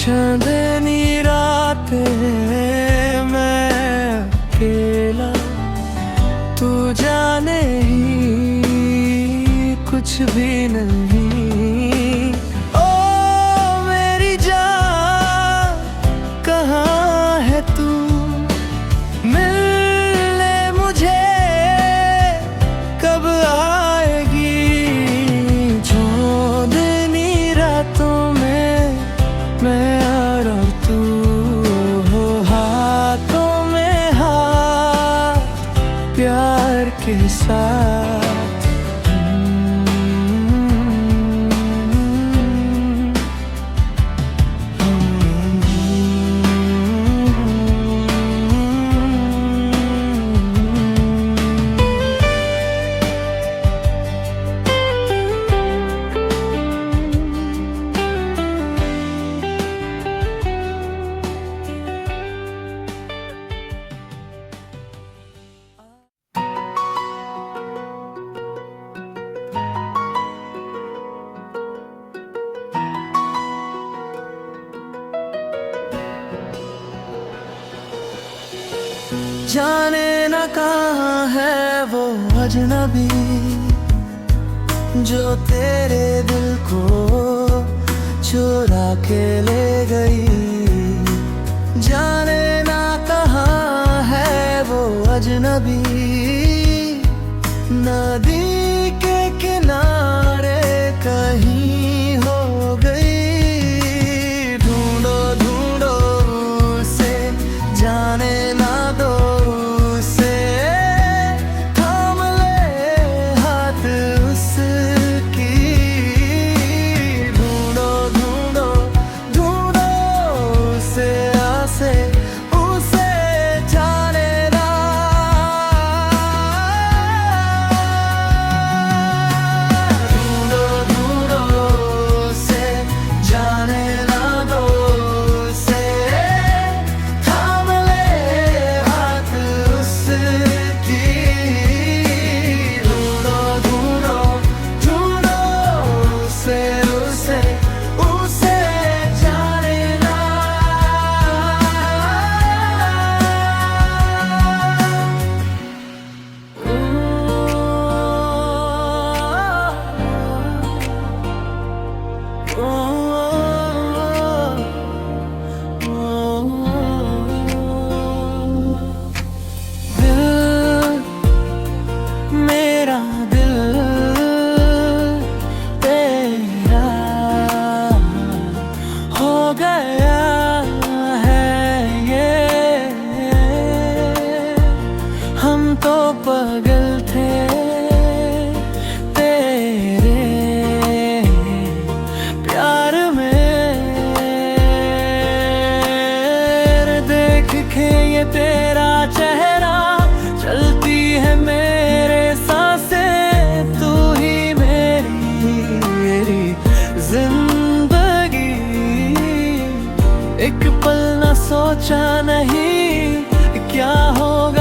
चांदनी रातें मैं अकेला, तू जाने ही कुछ भी नहीं। ओ मेरी जान कहाँ है तू, मिलने मुझे कब आएगी। चांदनी रातों में मैं और तू हो, हाथों में हाथ प्यार के साथ। जाने न कहाँ है वो अजनबी जो तेरे दिल को चुरा के ले गई। जाने न कहाँ है वो अजनबी नदी के किनारे कहीं हो गई। ढूंढो ढूंढो उसे, जाने ना दो तो पागल थे तेरे प्यार में। देख के ये तेरा चेहरा, चलती है मेरे सांसें। तू ही मेरी जिंदगी। एक पल न सोचा नहीं क्या होगा